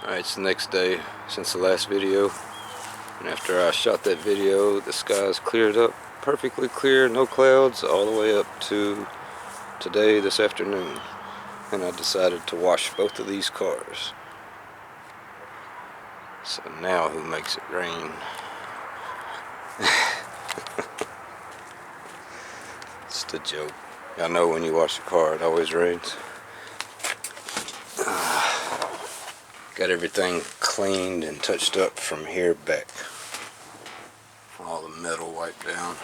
Alright, it's the next day since the last video, and after I shot that video, the skies cleared up perfectly clear, no clouds, all the way up to today, this afternoon, and I decided to wash both of these cars. So now who makes it rain? It's a joke. I know when you wash a car it always rains. Got everything cleaned and touched up from here back. All the metal wiped down.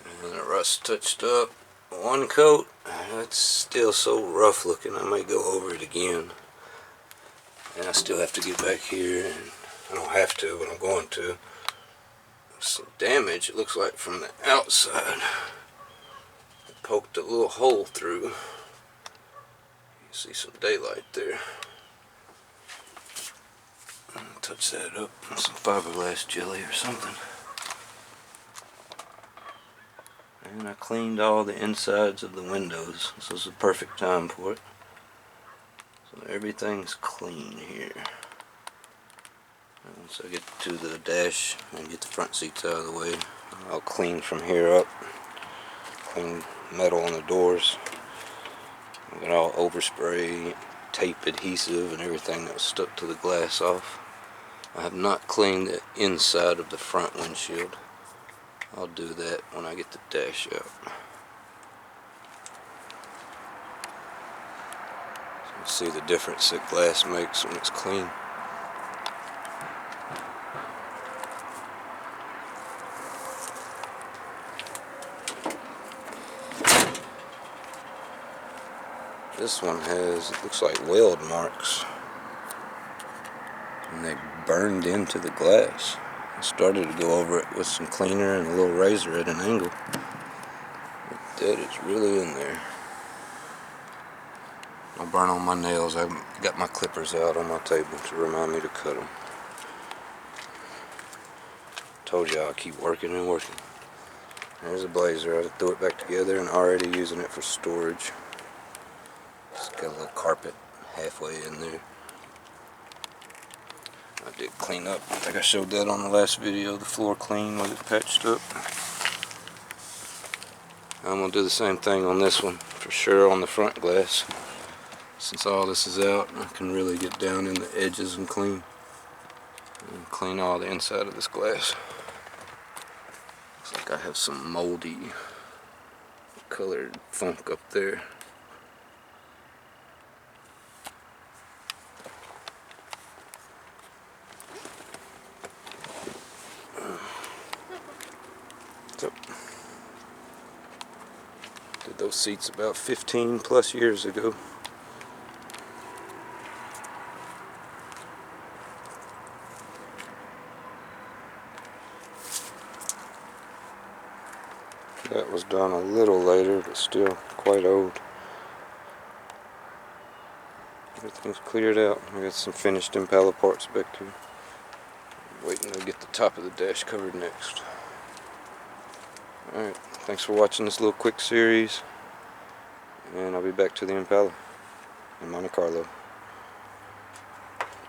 And the rust touched up. One coat. It's still so rough looking, I might go over it again. And I still have to get back here, and I don't have to, but I'm going to. Some damage, it looks like, from the outside. I poked a little hole through. You see some daylight there. Touch that up with some fiberglass jelly or something. And I cleaned all the insides of the windows. This was the perfect time for it. So everything's clean here. And once I get to the dash and get the front seats out of the way, I'll clean from here up. Clean metal on the doors. Get all overspray, tape adhesive, and everything that was stuck to the glass off. I have not cleaned the inside of the front windshield. I'll do that when I get the dash out. So you see the difference that glass makes when it's clean. This one has, it looks like weld marks, and they burned into the glass. I started to go over it with some cleaner and a little razor at an angle, but that is really in there. I'll burn on my nails. I got my clippers out on my table to remind me to cut them. Told you I'll keep working and working. There's a blazer. I threw it back together and already using it for storage. It's got a little carpet halfway in there. I did clean up. I think I showed that on the last video. The floor clean with it patched up. I'm going to do the same thing on this one for sure on the front glass. Since all this is out, I can really get down in the edges and clean all the inside of this glass. Looks like I have some moldy colored funk up there. So, did those seats about 15 plus years ago. That was done a little later, but still quite old. Everything's cleared out. I got some finished Impala parts back here. Waiting to get the top of the dash covered next. Alright, thanks for watching this little quick series. And I'll be back to the Impala in Monte Carlo.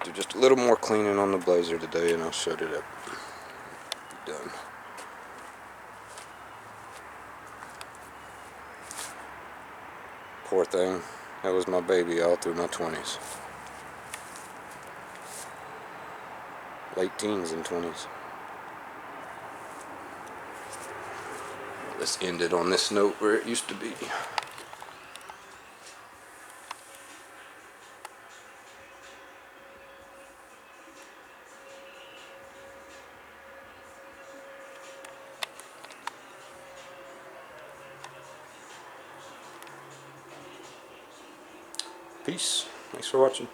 Do just a little more cleaning on the blazer today and I'll shut it up. Be done. Poor thing. That was my baby all through my 20s. Late teens and 20s. Let's end it on this note where it used to be. Peace. Thanks for watching.